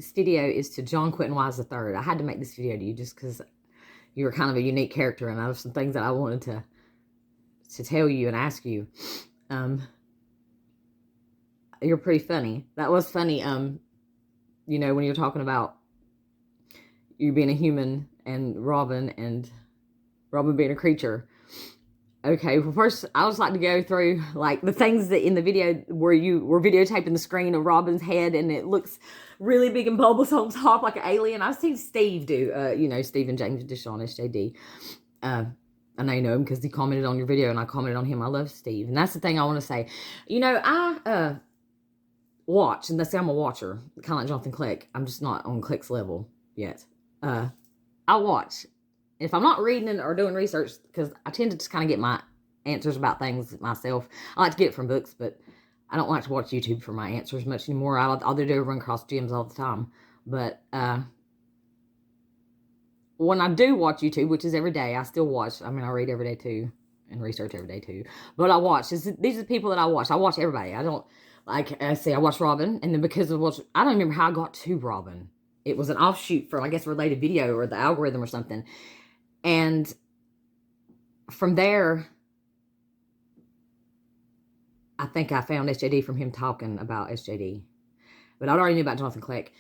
This video is to John Quentin Wise III. I had to make this video to you just because you were kind of a unique character, and I have some things that I wanted to tell you and ask you. You're pretty funny. That was funny. You know, when you're talking about you being a human and Robin being a creature. Okay, well, first, I would like to go through, like, the things that in the video where you were videotaping the screen of Robin's head, and it looks really big and bulbous on top like an alien. I've seen Steve do, you know, Steve and James Dishon, SJD. I know you know him because he commented on your video, and I commented on him. I love Steve. And that's the thing I want to say. You know, I watch, and let's say I'm a watcher, kind of like Jonathan Click. I'm just not on Click's level yet. I watch. If I'm not reading it or doing research, because I tend to just kind of get my answers about things myself. I like to get it from books, but I don't like to watch YouTube for my answers much anymore. I'll do run across gyms all the time. But when I do watch YouTube, which is every day, I still watch. I mean, I read every day too and research every day too. But I watch. These are the people that I watch. I watch everybody. I don't, like I say, I watch Robin. And then because of what, I don't remember how I got to Robin. It was an offshoot from, I guess, a related video or the algorithm or something. And from there, I think I found SJD from him talking about SJD. But I already knew about Jonathan Click.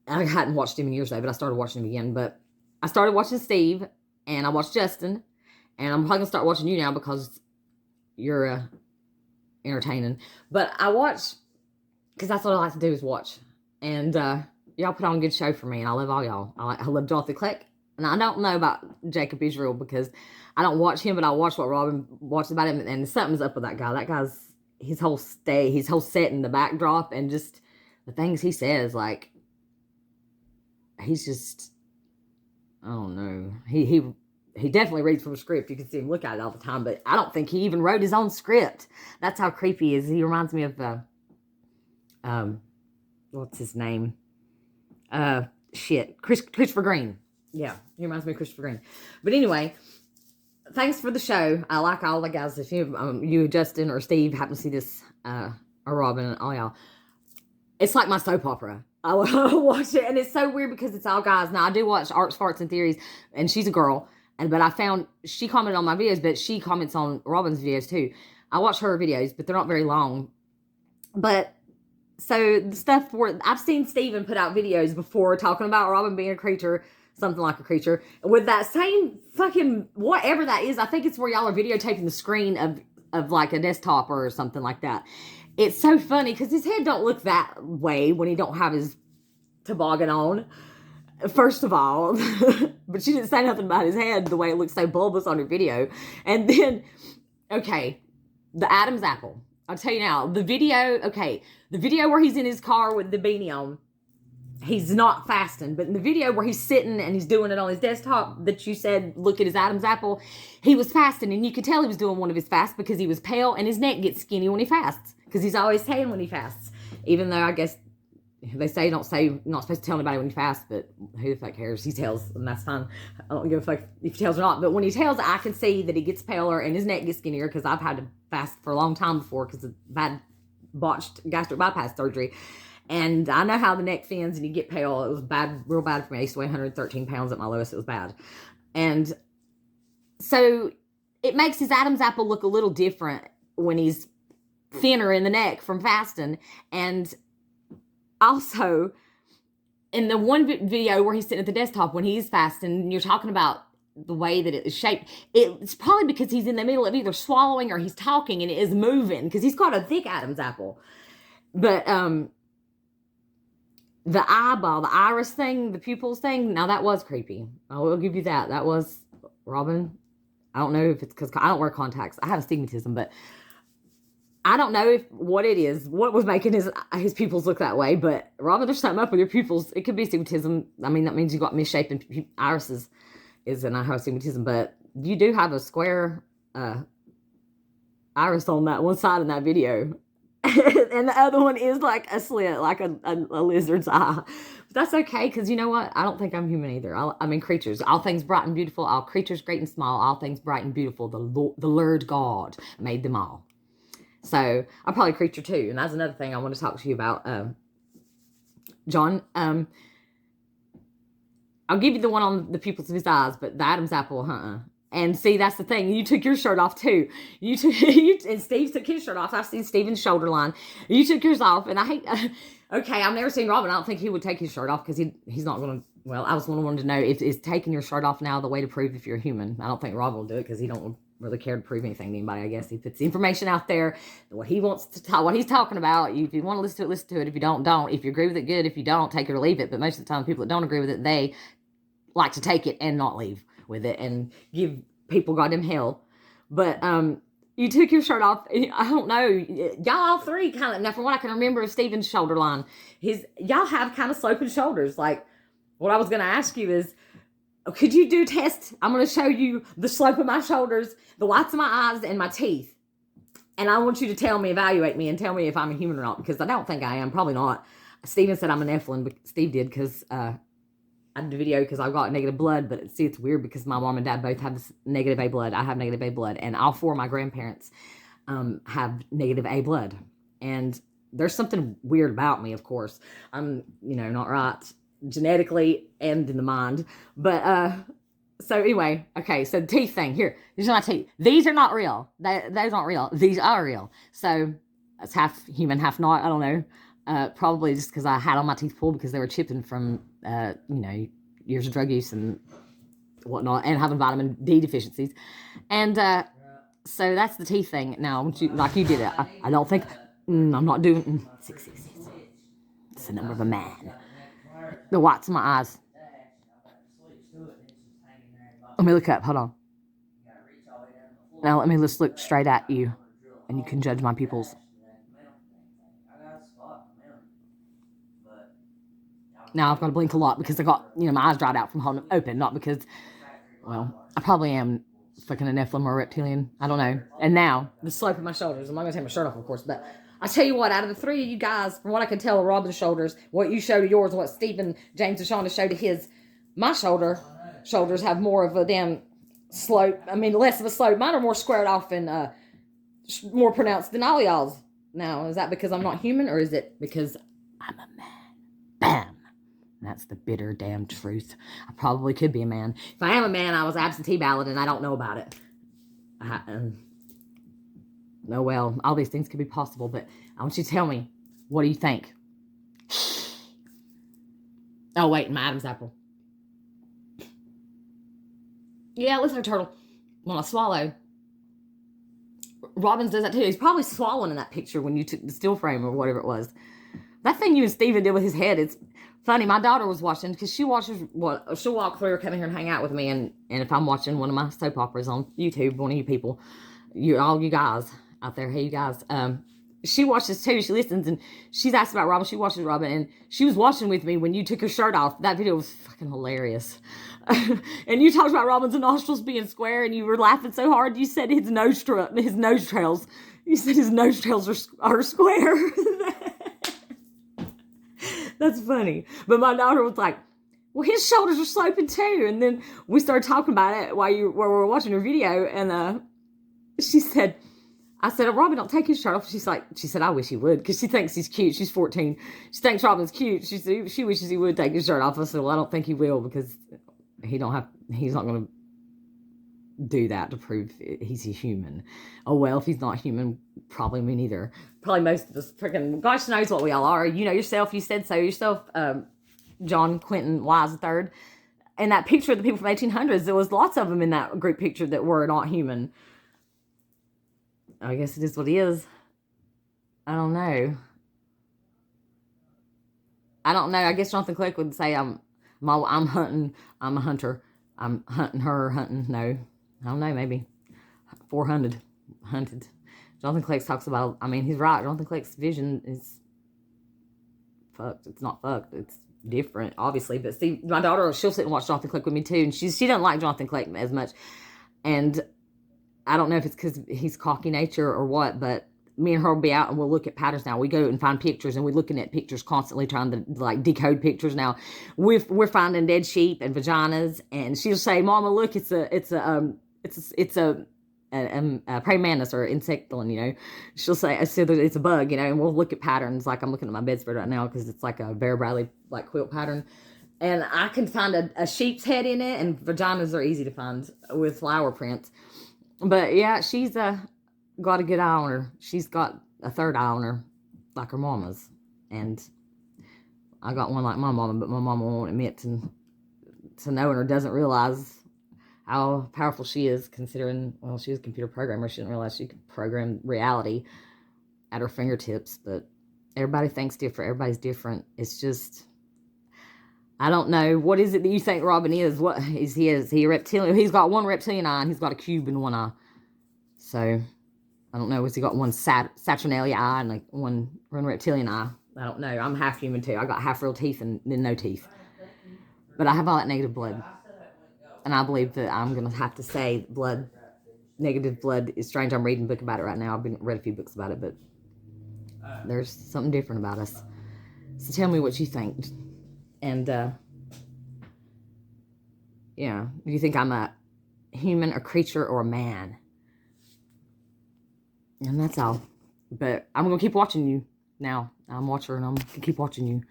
I hadn't watched him in years though, but I started watching him again. But I started watching Steve, and I watched Justin, and I'm probably going to start watching you now because you're entertaining. But I watch, because that's what I like to do is watch. And y'all put on a good show for me, and I love all y'all. I love Jonathan Click. And I don't know about Jacob Israel because I don't watch him, but I watch what Robin watches about him, and something's up with that guy. That guy's, his whole set in the backdrop, and just the things he says, like, he's just, I don't know. He definitely reads from a script. You can see him look at it all the time, but I don't think he even wrote his own script. That's how creepy he is. He reminds me of, what's his name? Christopher Green. Yeah, he reminds me of Christopher Green. But anyway, thanks for the show. I like all the guys. If you, Justin, or Steve happen to see this, or Robin, and all y'all, it's like my soap opera. I watch it, and it's so weird because it's all guys. Now, I do watch Arts, Farts, and Theories, and she's a girl, but I found she commented on my videos, but she comments on Robin's videos too. I watch her videos, but they're not very long. But so the stuff where I've seen Steven put out videos before talking about Robin being a creature, something like a creature, with that same fucking whatever that is. I think it's where y'all are videotaping the screen of like a desktop or something like that. It's so funny because his head don't look that way when he don't have his toboggan on, first of all. But she didn't say nothing about his head, the way it looks so bulbous on her video. And then, okay, the Adam's apple. I'll tell you now, the video where he's in his car with the beanie on, he's not fasting. But in the video where he's sitting and he's doing it on his desktop that you said, look at his Adam's apple, he was fasting. And you could tell he was doing one of his fasts because he was pale, and his neck gets skinny when he fasts. Because he's always tan when he fasts. Even though I guess they say not supposed to tell anybody when he fasts, but who the fuck cares? He tells, and that's fine. I don't give a fuck if he tells or not. But when he tells, I can see that he gets paler and his neck gets skinnier, because I've had to fast for a long time before because of bad botched gastric bypass surgery. And I know how the neck thins and you get pale. It was bad, real bad for me. I used to weigh 113 pounds at my lowest. It was bad. And so it makes his Adam's apple look a little different when he's thinner in the neck from fasting. And also, in the one video where he's sitting at the desktop when he's fasting, and you're talking about the way that it is shaped, it's probably because he's in the middle of either swallowing or he's talking and it is moving, because he's got a thick Adam's apple. But the eyeball, the iris thing, the pupils thing, now that was creepy. I will give you that. That was Robin. I don't know if it's because I don't wear contacts. I have astigmatism, but I don't know what it is, what was making his pupils look that way. But Robin, there's something up with your pupils. It could be astigmatism. I mean, that means you got misshapen irises, and I have astigmatism. But you do have a square iris on that one side in that video. And the other one is like a slit, like a lizard's eye. But that's okay, because you know what? I don't think I'm human either. I mean, creatures. All things bright and beautiful. All creatures great and small. All things bright and beautiful. The Lord God made them all. So I'm probably a creature too. And that's another thing I want to talk to you about. John. I'll give you the one on the pupils of his eyes, but the Adam's apple, And see, that's the thing. You took your shirt off too. You took, and Steve took his shirt off. I've seen Steven's shoulder line. You took yours off, and I hate. Okay, I've never seen Robin. I don't think he would take his shirt off because he's not going to. Well, I was wanting to know if is taking your shirt off now the way to prove if you're human. I don't think Robin will do it because he don't really care to prove anything to anybody. I guess he puts the information out there, what he wants to talk, what he's talking about. If you want to listen to it. If you don't. If you agree with it, good. If you don't, take it or leave it. But most of the time, people that don't agree with it, they like to take it and not leave with it and give people goddamn hell. But you took your shirt off. I don't know, y'all all three kind of, now from what I can remember of Steven's shoulder line, y'all have kind of sloping shoulders. Like, what I was going to ask you is, could you do test? I'm going to show you the slope of my shoulders, the whites of my eyes, and my teeth. And I want you to evaluate me and tell me if I'm a human or not, because I don't think I am. Probably not. Steven said I'm a Nephilim, but Steve did because I did a video because I've got negative blood, but see, it's weird because my mom and dad both have this negative A blood. I have negative A blood, and all four of my grandparents have negative A blood. And there's something weird about me, of course. I'm, not right genetically and in the mind. But, so anyway, okay, so the teeth thing. Here, these are my teeth. These are not real. Those aren't real. These are real. So that's half human, half not. I don't know. Probably just because I had all my teeth pulled because they were chipping from, years of drug use and whatnot, and having vitamin D deficiencies. And so that's the teeth thing. Now, like you did it, I don't think, I'm not doing 666. It's the number of a man. The whites of my eyes. Let me look up. Hold on. Now let me just look straight at you, and you can judge my pupils. Now I've got to blink a lot because I got, my eyes dried out from holding them open, not because, well, I probably am fucking a Nephilim or a reptilian. I don't know. And now, the slope of my shoulders. I'm not going to take my shirt off, of course, but I tell you what, out of the three of you guys, from what I can tell of Robin's shoulders, what you show to yours, what Stephen, James, and Shauna show to his, my shoulders have more of a damn slope. I mean, less of a slope. Mine are more squared off and more pronounced than all y'all's. Now, is that because I'm not human, or is it because I'm a man? Bam! That's the bitter damn truth. I probably could be a man. If I am a man, I was absentee ballot and I don't know about it. No, well, all these things could be possible, but I want you to tell me, what do you think? Oh, wait, my Adam's apple. Yeah, listen, turtle. When I swallow, Robbins does that too. He's probably swallowing in that picture when you took the still frame or whatever it was. That thing you and Steven did with his head, it's funny. My daughter was watching because she watches she'll walk through or come here and hang out with me, and if I'm watching one of my soap operas on YouTube, one of you people, all you guys out there, hey you guys, she watches too. She listens and she's asked about Robin. She watches Robin, and she was watching with me when you took your shirt off. That video was fucking hilarious. And you talked about Robin's nostrils being square, and you were laughing so hard. You said his nose trails. You said his nose trails are square. That's funny. But my daughter was like, well, his shoulders are sloping too. And then we started talking about it while we were watching her video. And she said, I said, oh, Robin, don't take his shirt off. She said, I wish he would, because she thinks he's cute. She's 14. She thinks Robin's cute. She said, she wishes he would take his shirt off. I said, well, I don't think he will, because he's not going to do that to prove he's a human. Oh, well, if he's not human, probably me neither. Probably most of us freaking, gosh knows what we all are. You know yourself, you said so yourself, John Quentin Wise III. And that picture of the people from 1800s, there was lots of them in that group picture that were not human. I guess it is what it is. I don't know. I guess Jonathan Click would say I'm hunting. I'm a hunter. I'm hunting her, hunting. No. I don't know, maybe 400 hunted. Jonathan Click talks about, he's right. Jonathan Click's vision is fucked. It's not fucked. It's different, obviously. But see, my daughter, she'll sit and watch Jonathan Click with me too. And she doesn't like Jonathan Click as much. And I don't know if it's because he's cocky nature or what, but me and her will be out and we'll look at patterns now. We go and find pictures, and we're looking at pictures constantly, trying to decode pictures now. We're finding dead sheep and vaginas, and she'll say, Mama, look, it's a praying mantis or insectulin, you know. She'll say, I said it's a bug, you know, and we'll look at patterns. Like I'm looking at my bedspread right now because it's like a Vera Bradley like quilt pattern. And I can find a sheep's head in it, and vaginas are easy to find with flower prints. But yeah, she's got a good eye on her. She's got a third eye on her, like her mama's. And I got one like my mama, but my mama won't admit to knowing or doesn't realize how powerful she is, considering, well, she was a computer programmer. She didn't realize she could program reality at her fingertips. But everybody thinks different. Everybody's different. It's just, I don't know. What is it that you think Robin is? What is he? Is he a reptilian? He's got one reptilian eye, and he's got a cube in one eye. So, I don't know. Has he got one Saturnalia eye and like one reptilian eye? I don't know. I'm half human too. I got half real teeth and then no teeth. But I have all that negative blood. And I believe that I'm going to have to say negative blood is strange. I'm reading a book about it right now. I've read a few books about it, but there's something different about us. So tell me what you think. And, yeah, do you think I'm a human, a creature, or a man? And that's all. But I'm going to keep watching you now. I'm a watcher, and I'm going to keep watching you.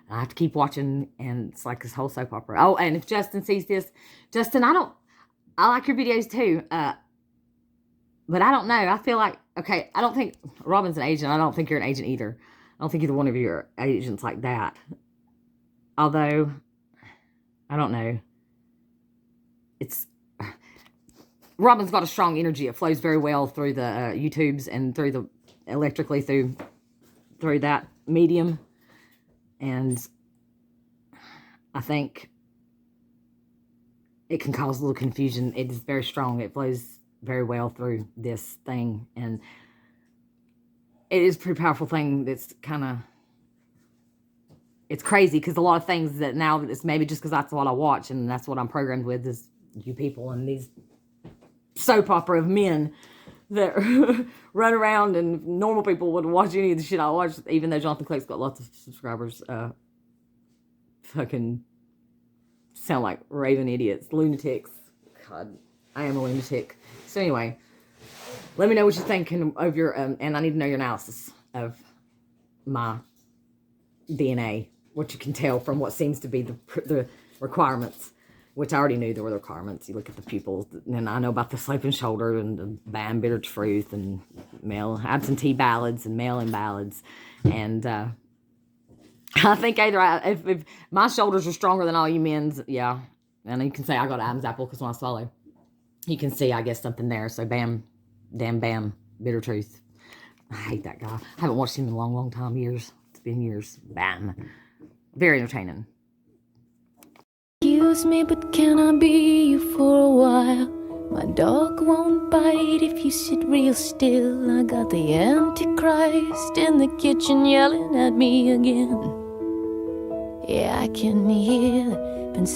I have to keep watching, and it's like this whole soap opera. Oh, and if Justin sees this, Justin, I like your videos too. But I don't know. I feel like, okay, I don't think Robin's an agent. I don't think you're an agent either. I don't think either one of you are agents like that. Although, I don't know. Robin's got a strong energy. It flows very well through the YouTubes and electrically through that medium. And I think it can cause a little confusion. It is very strong. It flows very well through this thing. And it is a pretty powerful thing that's kind of, it's crazy because a lot of things that now, it's maybe just because that's what I watch and that's what I'm programmed with is you people and these soap opera of men that run around, and normal people wouldn't watch any of the shit I watch, even though Jonathan Clake's got lots of subscribers. Fucking sound like raving idiots, lunatics. God, I am a lunatic. So anyway, let me know what you're thinking of your, and I need to know your analysis of my DNA, what you can tell from what seems to be the requirements. Which I already knew there were the requirements. You look at the pupils, and I know about the sloping shoulder and the BAM bitter truth and male absentee ballads and mail-in ballads. And I think either if my shoulders are stronger than all you men's, yeah. And you can say I got Adam's apple because when I swallow, you can see, I guess, something there. So BAM, damn BAM, bitter truth. I hate that guy. I haven't watched him in a long, long time, years. It's been years. BAM. Very entertaining. Excuse me, but can I be you for a while? My dog won't bite if you sit real still. I got the Antichrist in the kitchen yelling at me again. Yeah, I can hear